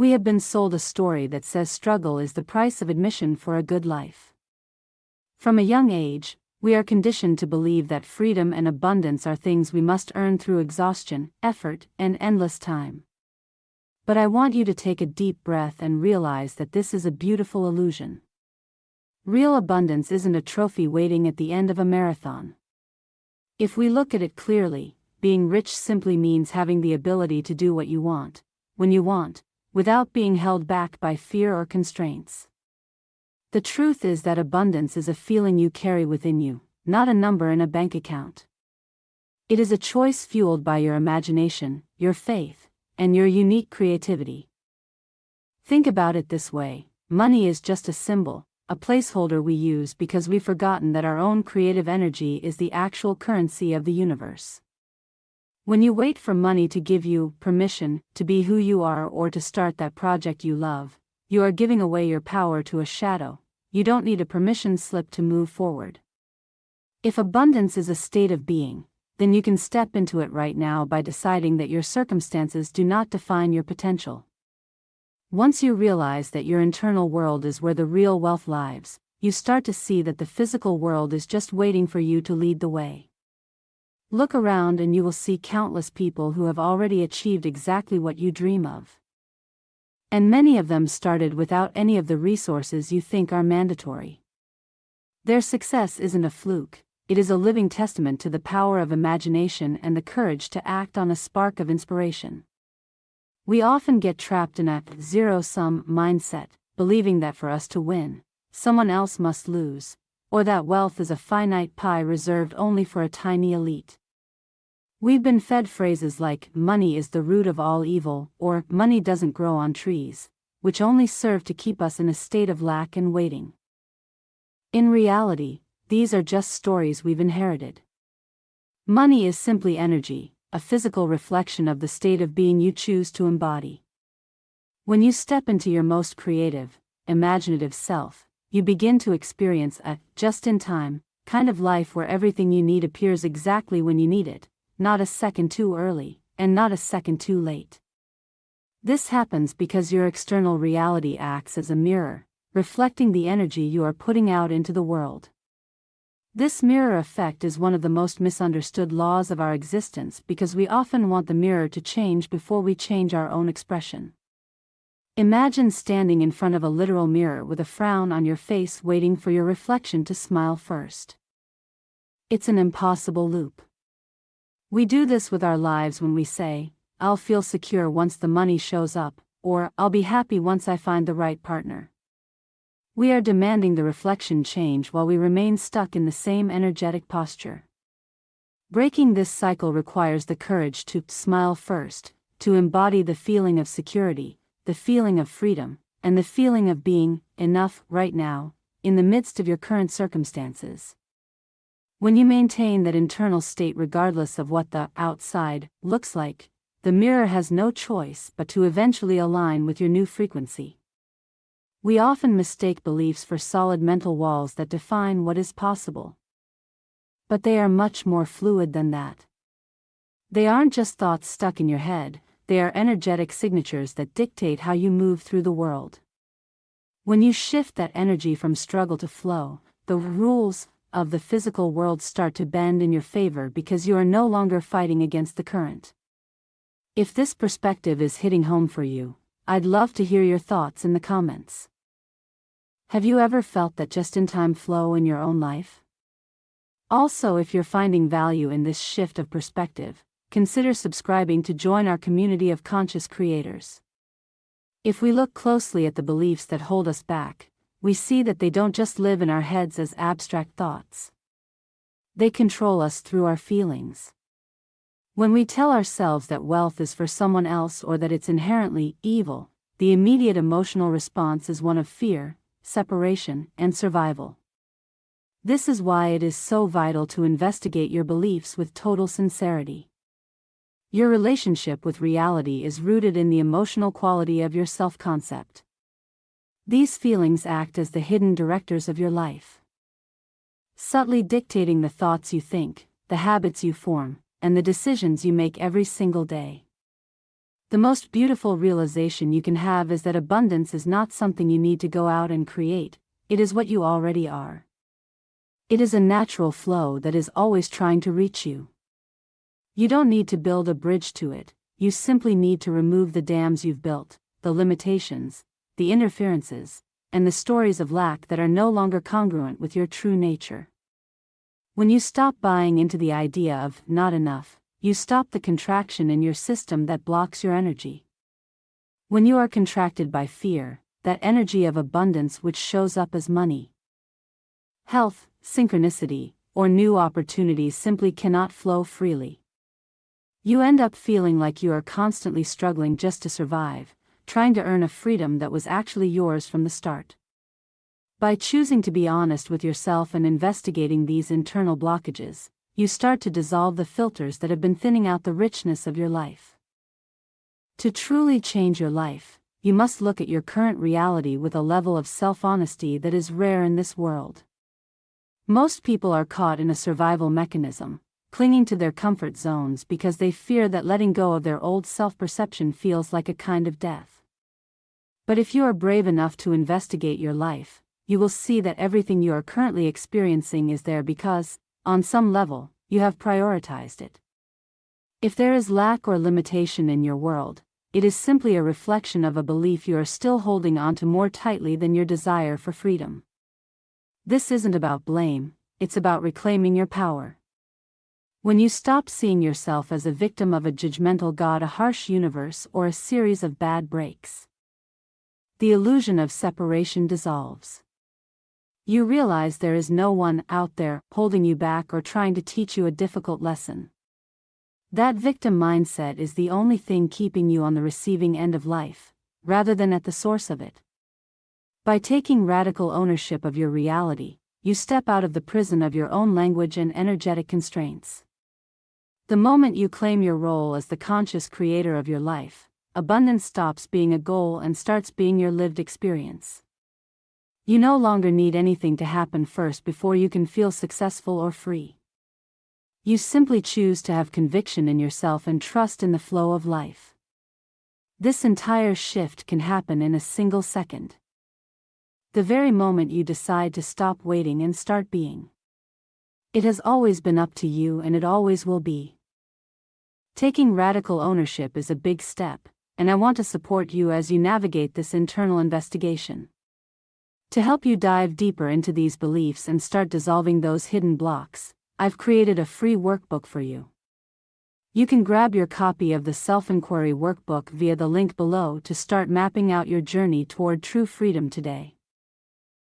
We have been sold a story that says struggle is the price of admission for a good life. From a young age, we are conditioned to believe that freedom and abundance are things we must earn through exhaustion, effort, and endless time. But I want you to take a deep breath and realize that this is a beautiful illusion. Real abundance isn't a trophy waiting at the end of a marathon. If we look at it clearly, being rich simply means having the ability to do what you want, when you want, without being held back by fear or constraints. The truth is that abundance is a feeling you carry within you, not a number in a bank account. It is a choice fueled by your imagination, your faith, and your unique creativity. Think about it this way: money is just a symbol, a placeholder we use because we've forgotten that our own creative energy is the actual currency of the universe. When you wait for money to give you permission to be who you are or to start that project you love, you are giving away your power to a shadow. You don't need a permission slip to move forward. If abundance is a state of being, then you can step into it right now by deciding that your circumstances do not define your potential. Once you realize that your internal world is where the real wealth lies, you start to see that the physical world is just waiting for you to lead the way. Look around and you will see countless people who have already achieved exactly what you dream of. And many of them started without any of the resources you think are mandatory. Their success isn't a fluke, it is a living testament to the power of imagination and the courage to act on a spark of inspiration. We often get trapped in a zero-sum mindset, believing that for us to win, someone else must lose, or that wealth is a finite pie reserved only for a tiny elite. We've been fed phrases like, money is the root of all evil, or money doesn't grow on trees, which only serve to keep us in a state of lack and waiting. In reality, these are just stories we've inherited. Money is simply energy, a physical reflection of the state of being you choose to embody. When you step into your most creative, imaginative self, you begin to experience a just-in-time kind of life where everything you need appears exactly when you need it. Not a second too early, and not a second too late. This happens because your external reality acts as a mirror, reflecting the energy you are putting out into the world. This mirror effect is one of the most misunderstood laws of our existence because we often want the mirror to change before we change our own expression. Imagine standing in front of a literal mirror with a frown on your face waiting for your reflection to smile first. It's an impossible loop. We do this with our lives when we say, I'll feel secure once the money shows up, or I'll be happy once I find the right partner. We are demanding the reflection change while we remain stuck in the same energetic posture. Breaking this cycle requires the courage to smile first, to embody the feeling of security, the feeling of freedom, and the feeling of being enough right now, in the midst of your current circumstances. When you maintain that internal state regardless of what the outside looks like, the mirror has no choice but to eventually align with your new frequency. We often mistake beliefs for solid mental walls that define what is possible. But they are much more fluid than that. They aren't just thoughts stuck in your head, they are energetic signatures that dictate how you move through the world. When you shift that energy from struggle to flow, the rules of the physical world start to bend in your favor because you are no longer fighting against the current. If this perspective is hitting home for you, I'd love to hear your thoughts in the comments. Have you ever felt that just-in-time flow in your own life? Also, if you're finding value in this shift of perspective, consider subscribing to join our community of conscious creators. If we look closely at the beliefs that hold us back, we see that they don't just live in our heads as abstract thoughts. They control us through our feelings. When we tell ourselves that wealth is for someone else or that it's inherently evil, the immediate emotional response is one of fear, separation, and survival. This is why it is so vital to investigate your beliefs with total sincerity. Your relationship with reality is rooted in the emotional quality of your self-concept. These feelings act as the hidden directors of your life, subtly dictating the thoughts you think, the habits you form, and the decisions you make every single day. The most beautiful realization you can have is that abundance is not something you need to go out and create, it is what you already are. It is a natural flow that is always trying to reach you. You don't need to build a bridge to it, you simply need to remove the dams you've built, the limitations, the interferences, and the stories of lack that are no longer congruent with your true nature. When you stop buying into the idea of not enough, you stop the contraction in your system that blocks your energy. When you are contracted by fear, that energy of abundance which shows up as money, health, synchronicity, or new opportunities simply cannot flow freely. You end up feeling like you are constantly struggling just to survive, trying to earn a freedom that was actually yours from the start. By choosing to be honest with yourself and investigating these internal blockages, you start to dissolve the filters that have been thinning out the richness of your life. To truly change your life, you must look at your current reality with a level of self-honesty that is rare in this world. Most people are caught in a survival mechanism, clinging to their comfort zones because they fear that letting go of their old self-perception feels like a kind of death. But if you are brave enough to investigate your life, you will see that everything you are currently experiencing is there because, on some level, you have prioritized it. If there is lack or limitation in your world, it is simply a reflection of a belief you are still holding onto more tightly than your desire for freedom. This isn't about blame, it's about reclaiming your power. When you stop seeing yourself as a victim of a judgmental God, a harsh universe, or a series of bad breaks, the illusion of separation dissolves. You realize there is no one out there holding you back or trying to teach you a difficult lesson. That victim mindset is the only thing keeping you on the receiving end of life, rather than at the source of it. By taking radical ownership of your reality, you step out of the prison of your own language and energetic constraints. The moment you claim your role as the conscious creator of your life, abundance stops being a goal and starts being your lived experience. You no longer need anything to happen first before you can feel successful or free. You simply choose to have conviction in yourself and trust in the flow of life. This entire shift can happen in a single second. The very moment you decide to stop waiting and start being. It has always been up to you and it always will be. Taking radical ownership is a big step, and I want to support you as you navigate this internal investigation. To help you dive deeper into these beliefs and start dissolving those hidden blocks, I've created a free workbook for you. You can grab your copy of the Self-Inquiry Workbook via the link below to start mapping out your journey toward true freedom today.